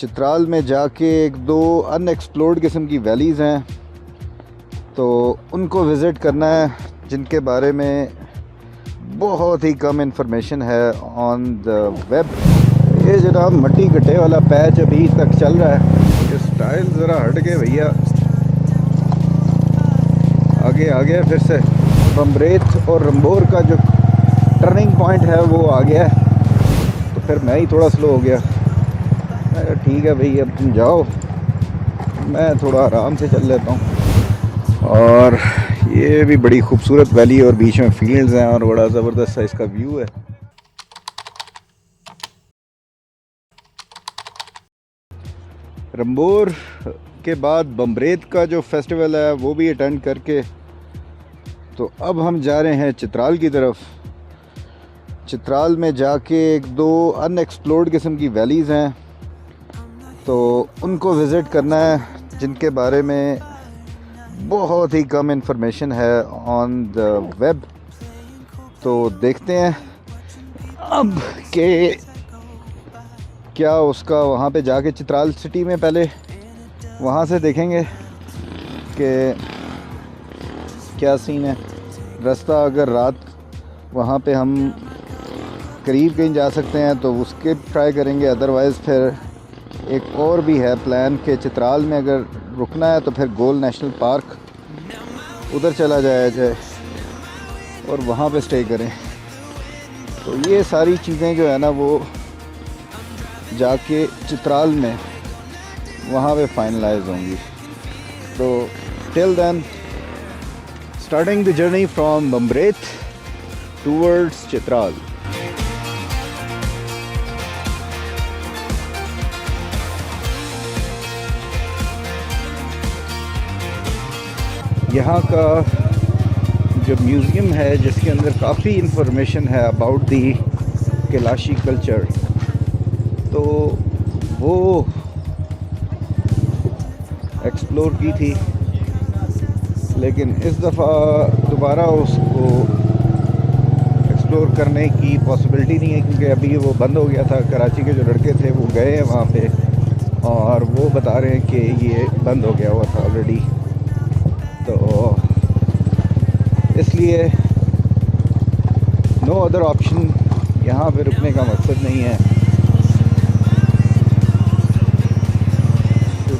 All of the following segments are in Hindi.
चित्राल में जाके एक दो अनएक्सप्लोर्ड किस्म की वैलीज़ हैं, तो उनको विज़िट करना है, जिनके बारे में बहुत ही कम इंफॉर्मेशन है ऑन द वेब। ये जनाब मट्टी गड्ढे वाला पैच अभी तक चल रहा है। ये स्टाइल ज़रा हट गए भैया, आगे आ गया फिर से। बम्बरेत और रंबोर का जो टर्निंग पॉइंट है वो आ गया है, तो फिर मैं ही थोड़ा स्लो हो गया। ठीक है भाई, अब तुम जाओ, मैं थोड़ा आराम से चल लेता हूँ। और ये भी बड़ी खूबसूरत वैली और बीच में फील्ड्स हैं और बड़ा ज़बरदस्त सा इसका व्यू है। रंबोर के बाद बम्बरेत का जो फेस्टिवल है वो भी अटेंड करके तो अब हम जा रहे हैं चित्राल की तरफ। चित्राल में जाके एक दो अनएक्सप्लोर्ड किस्म की वैलीज़ हैं, तो उनको विज़िट करना है, जिनके बारे में बहुत ही कम इंफॉर्मेशन है ऑन द वेब। तो देखते हैं अब कि क्या उसका वहाँ पे जाके चित्राल सिटी में पहले वहाँ से देखेंगे कि क्या सीन है। रास्ता अगर रात वहाँ पे हम करीब कहीं जा सकते हैं तो उसके ट्राई करेंगे, अदरवाइज़ फिर एक और भी है प्लान कि चित्राल में अगर रुकना है तो फिर गोल नेशनल पार्क उधर चला जाया जाए और वहाँ पे स्टे करें। तो ये सारी चीज़ें जो है ना वो जाके चित्राल में वहाँ पे फाइनलाइज होंगी। तो till then, starting the journey from Bumburet towards Chitral. यहाँ का जो म्यूज़ियम है, जिसके अंदर काफ़ी इंफॉर्मेशन है अबाउट दी कैलाशी कल्चर, तो वो एक्सप्लोर की थी, लेकिन इस दफ़ा दोबारा उसको एक्सप्लोर करने की पॉसिबिलिटी नहीं है, क्योंकि अभी वो बंद हो गया था। कराची के जो लड़के थे वो गए हैं वहाँ पे और वो बता रहे हैं कि ये बंद हो गया हुआ था ऑलरेडी। तो इसलिए नो अदर ऑप्शन, यहाँ पे रुकने का मकसद नहीं है।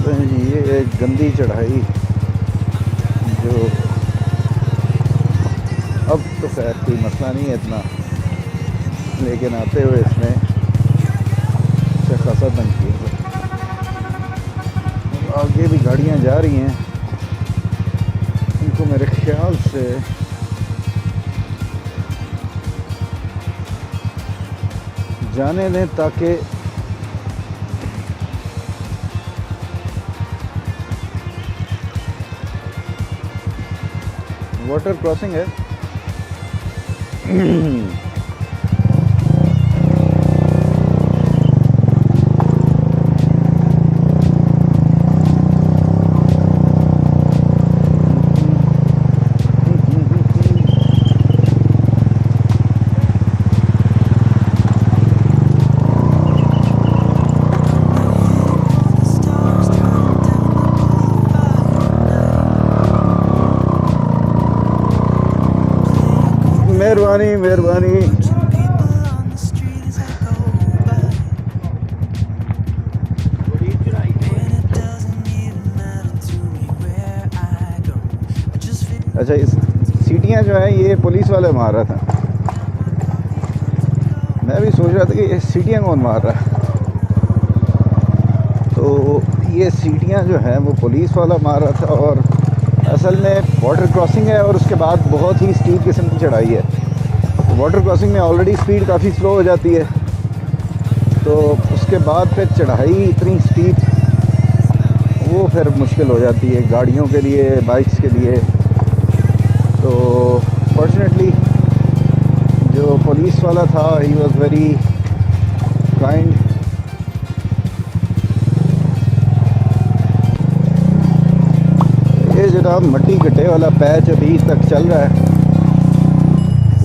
तो ये एक गंदी चढ़ाई जो अब तो खैर कोई मसला नहीं है इतना, लेकिन आते हुए इसमें से खासा तंग किया। आगे भी गाड़ियाँ जा रही हैं, इनको मेरे ख्याल से जाने दें ताकि वाटर क्रॉसिंग है। मेहरबानी मेहरबानी। अच्छा, इस सीटियाँ जो हैं ये पुलिस वाले मार रहा था। मैं भी सोच रहा था कि ये सीटियाँ कौन मार रहा है। तो ये सीटियाँ जो हैं वो पुलिस वाला मार रहा था, और असल में वाटर क्रॉसिंग है और उसके बाद बहुत ही स्टीप किस्म की चढ़ाई है। वाटर क्रॉसिंग में ऑलरेडी स्पीड काफ़ी स्लो हो जाती है, तो उसके बाद फिर चढ़ाई इतनी स्टीप, वो फिर मुश्किल हो जाती है गाड़ियों के लिए, बाइक्स के लिए। तो फॉर्चुनेटली जो पुलिस वाला था ही वॉज वेरी काइंड। ये जनाब मट्टी गड्ढे वाला पैच अभी तक चल रहा है।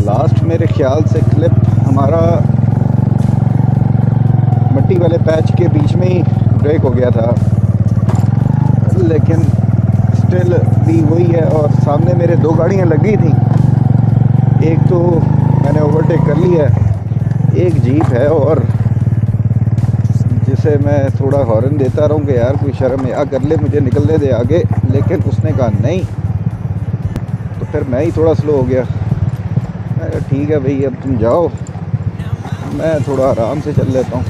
लास्ट मेरे ख्याल से क्लिप हमारा मट्टी वाले पैच के बीच में ही ब्रेक हो गया था, लेकिन स्टिल भी वही है। और सामने मेरे दो गाड़ियाँ लगी थी, एक तो मैंने ओवरटेक कर लिया है, एक जीप है और जिसे मैं थोड़ा हॉर्न देता रहूँ कि यार कोई शर्म या कर ले, मुझे निकलने दे आगे, लेकिन उसने कहा नहीं। तो फिर मैं ही थोड़ा स्लो हो गया। मैं कहा ठीक है भाई, अब तुम जाओ, मैं थोड़ा आराम से चल लेता हूँ,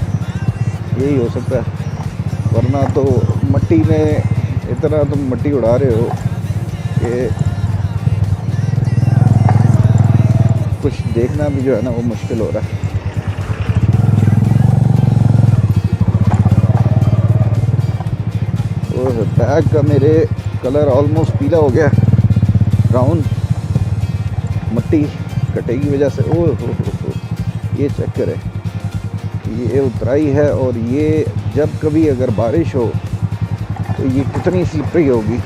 यही हो सकता है। वरना तो मट्टी में इतना तुम मट्टी उड़ा रहे हो कि कुछ देखना भी जो है ना वो मुश्किल हो रहा है। और बैग का मेरे कलर ऑलमोस्ट पीला हो गया, ब्राउन, मट्टी कटे की वजह से। ओह हो, ये चेक करें, ये उतराई है और ये जब कभी अगर बारिश हो तो ये कितनी स्लिपरी होगी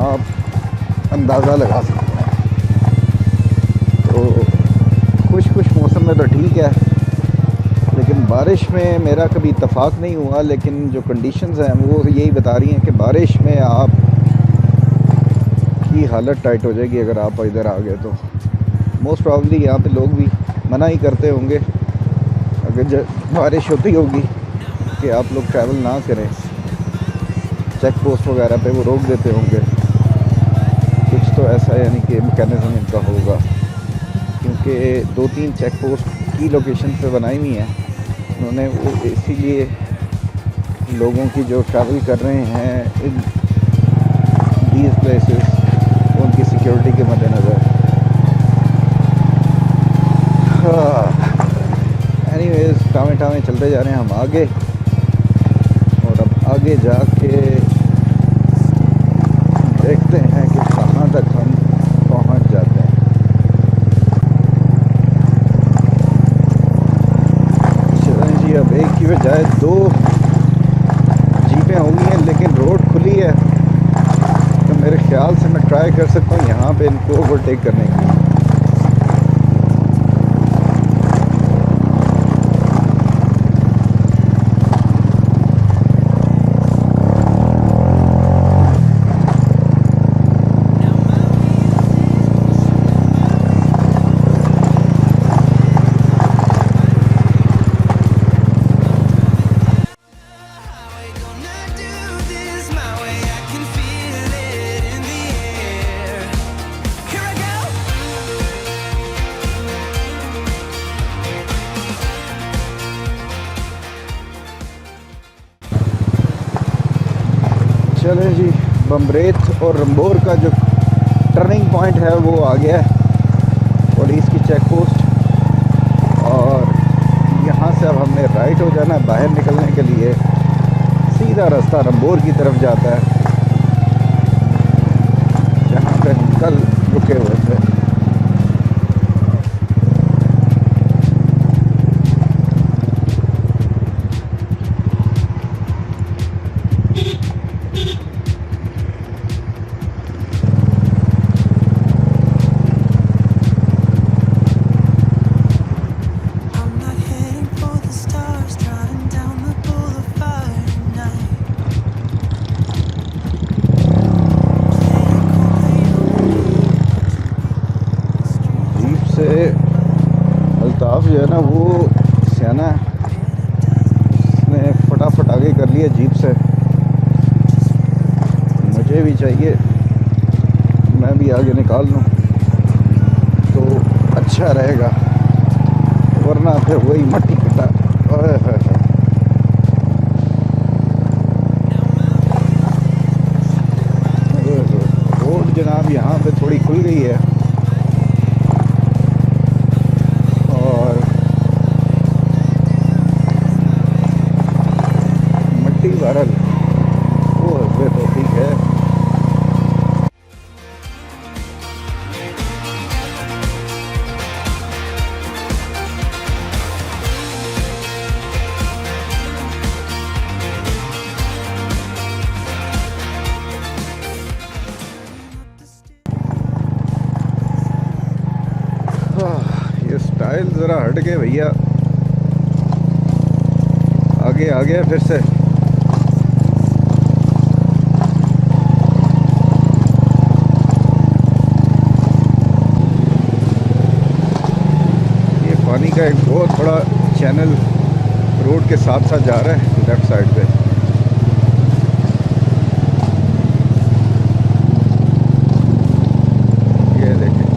आप अंदाज़ा लगा सकते हैं। तो खुश मौसम में तो ठीक है, लेकिन बारिश में मेरा कभी इत्तेफाक नहीं हुआ। लेकिन जो कंडीशंस हैं वो यही बता रही हैं कि बारिश में आप की हालत टाइट हो जाएगी अगर आप इधर आ गए तो। मोस्ट प्रॉब्ली यहाँ पे लोग भी मना ही करते होंगे अगर बारिश होती होगी कि आप लोग ट्रैवल ना करें, चेक पोस्ट वगैरह पे वो रोक देते होंगे। कुछ तो ऐसा यानी कि मैकेनिज़्म इनका होगा, क्योंकि 2-3 चेक पोस्ट की लोकेशन पे बनाई हुई हैं उन्होंने, वो इसीलिए लोगों की जो ट्रैवल कर रहे हैं इन दीज प्लेसेस उनकी सिक्योरिटी के मद्देनज़र। एनीवेज टावें चलते जा रहे हैं हम आगे, और अब आगे जाके देखते हैं कि कहाँ तक हम पहुँच जाते हैं। चलें जी, अब एक की बजाय 2 जीपें होंगी हैं, लेकिन रोड खुली है तो मेरे ख्याल से मैं ट्राई कर सकता हूँ यहाँ पे इनको ओवरटेक करने की। चलें जी, बमरेत और रंबोर का जो टर्निंग पॉइंट है वो आ गया है, पुलिस की चेक पोस्ट। और यहाँ से अब हमने राइट हो जाना है बाहर निकलने के लिए। सीधा रास्ता रंबोर की तरफ जाता है, जहाँ पे हम कल रुके हुए थे। अल्ताफ़ जो है ना वो सियाना है, उसने फटाफट आगे कर लिया जीप से। मुझे भी चाहिए मैं भी आगे निकाल लूँ तो अच्छा रहेगा, वरना फिर वही मट्टी पिटा। रोड जनाब यहाँ पे थोड़ी खुल गई है और मट्टी भरल वो तो ठीक है। ये स्टाइल ज़रा हट गए भैया, आगे आ गया फिर से। का एक बहुत बड़ा चैनल रोड के साथ साथ जा रहा है लेफ़्ट साइड पे। ये देखें,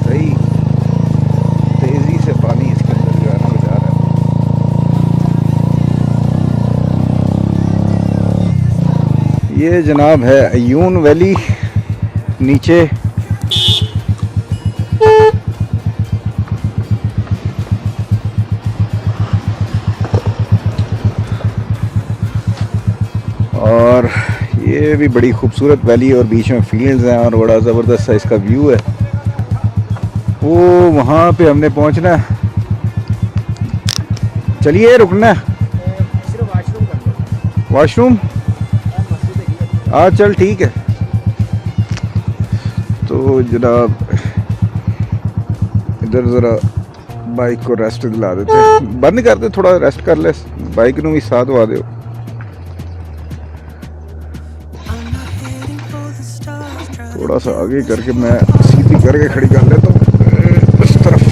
सही तेज़ी से पानी इसके अंदर जो है ना जा रहा है। ये जनाब है अयून वैली नीचे। और ये भी बड़ी खूबसूरत वैली और बीच में फील्ड्स हैं और बड़ा ज़बरदस्त सा इसका व्यू है। वो वहाँ पे हमने पहुँचना है। चलिए रुकना है, वॉशरूम हाँ चल ठीक है। तो जनाब इधर ज़रा बाइक को रेस्ट दिला देते हैं, बंद कर दे, थोड़ा रेस्ट कर ले, बाइक नू भी साथ वा दो। थोड़ा सा आगे करके मैं सीधी करके खड़ी कर लेता हूँ इस तरफ।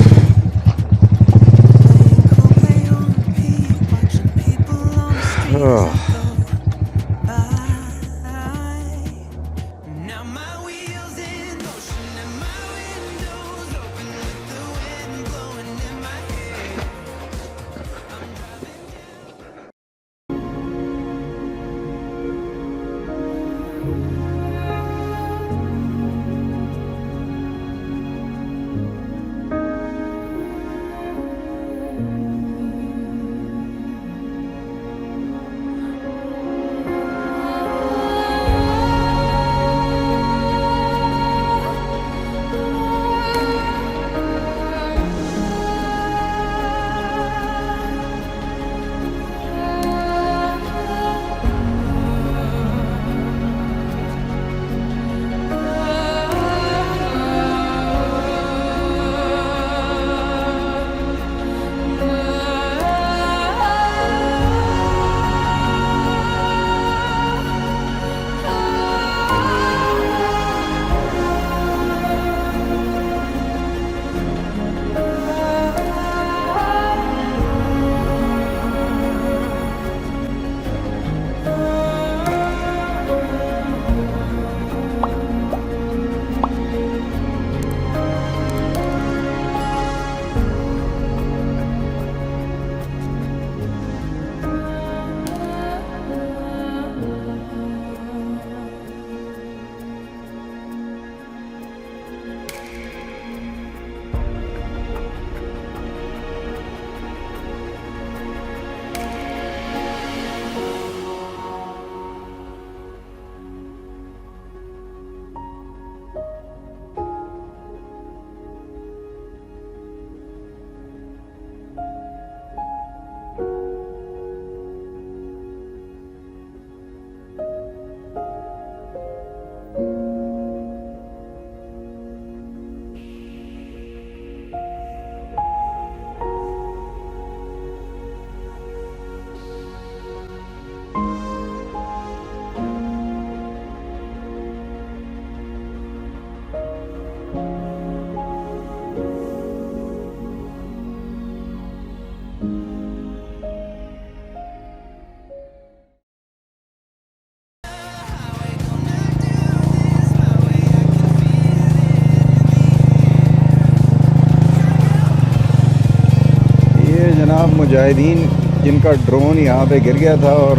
जनाब मुजाहिदीन जिनका ड्रोन यहाँ पे गिर गया था और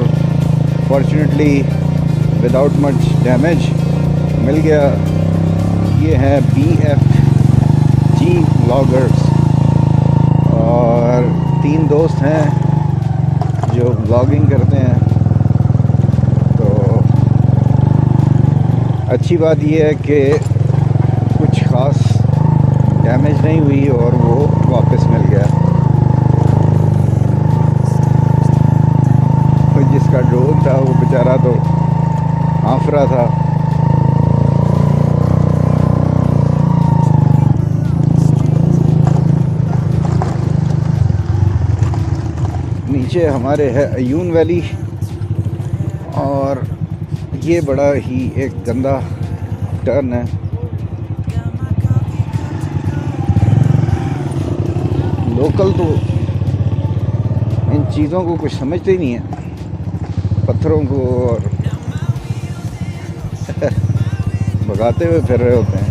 फॉर्चुनेटली विदाउट मच डैमेज मिल गया। ये हैं BFG व्लॉगर्स और 3 दोस्त हैं जो व्लॉगिंग करते हैं। तो अच्छी बात यह है कि कुछ ख़ास डैमेज नहीं हुई और वो वापस मिल गया। जिसका ड्रोन था वो बेचारा तो हाँफ रहा था। नीचे हमारे है अयून वैली और ये बड़ा ही एक गंदा टर्न है। लोकल तो इन चीज़ों को कुछ समझते ही नहीं है, पत्थरों को, और भगाते हुए फिर रहे होते हैं।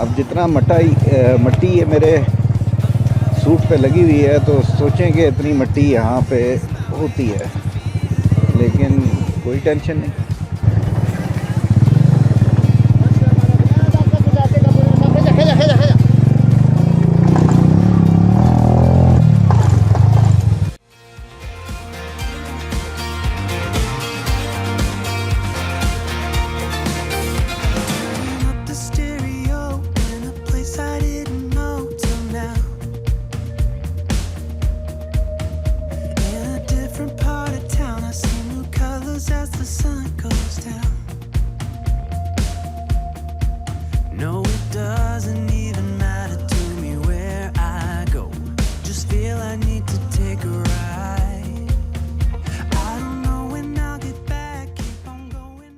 अब जितना मट्टी ये मेरे सूट पे लगी हुई है तो सोचें कि इतनी मट्टी यहाँ पे होती है, लेकिन कोई टेंशन नहीं। No, it doesn't even matter to me where I go. Just feel I need to take a ride. I don't know when I'll get back. Keep on going.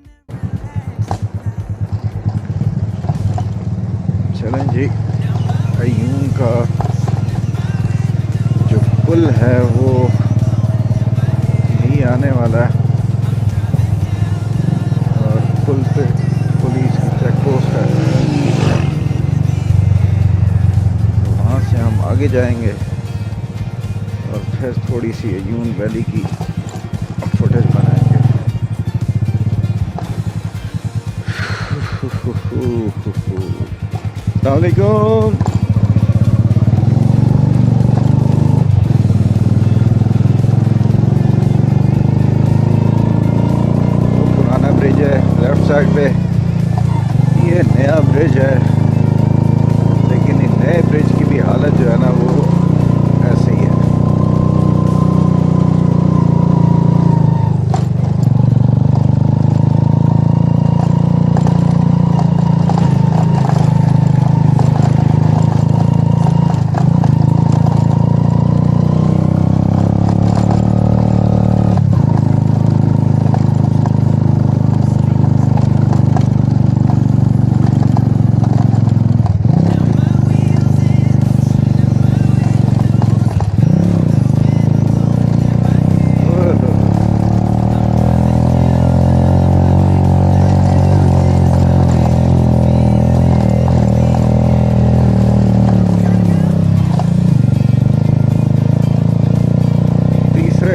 चलें जी, अय्यून का जो पुल है वो नहीं आने वाला है, और पुल पे पुलिस की चेक पोस्ट है, वहाँ से हम आगे जाएंगे और फिर थोड़ी सी अय्यून वैली की फुटेज बनाएंगे। अस्सलाम वालेकुम। पुराना ब्रिज है लेफ्ट साइड पे, ये नया ब्रिज है, लेकिन इस नए ब्रिज की भी हालत जो है ना वो ऐसे ही है।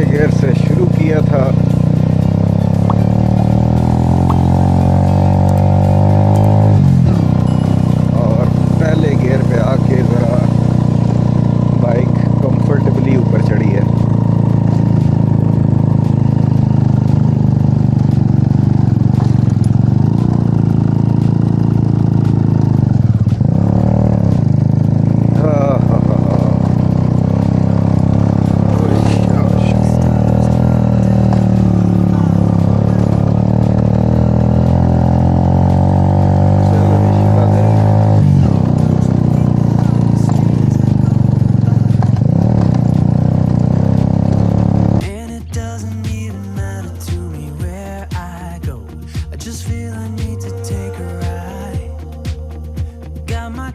गियर से शुरू किया था, और पहले गियर पे आके ज़रा बाइक कंफर्टेबली ऊपर चढ़ी है।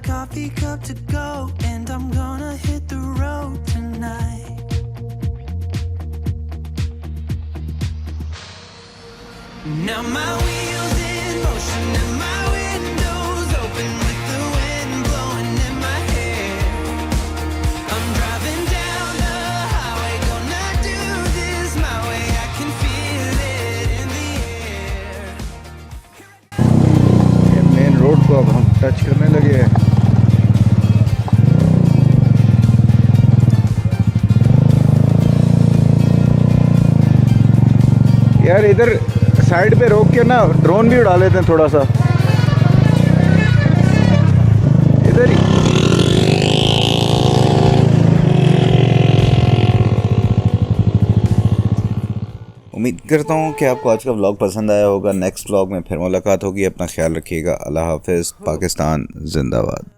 Coffee cup to go, and I'm gonna hit the road tonight. Now my wheels in motion and my windows open with the wind blowing in my hair. I'm driving down the highway, gonna do this my way. I can feel it in the air. ये मेन रोड को अब हम टच करने लगे हैं। यार इधर साइड पे रोक के ना ड्रोन भी उड़ा लेते हैं थोड़ा सा, इधर ही। उम्मीद करता हूँ कि आपको आज का व्लॉग पसंद आया होगा। नेक्स्ट व्लॉग में फिर मुलाकात होगी। अपना ख्याल रखिएगा। अल्लाह हाफिज़। पाकिस्तान जिंदाबाद।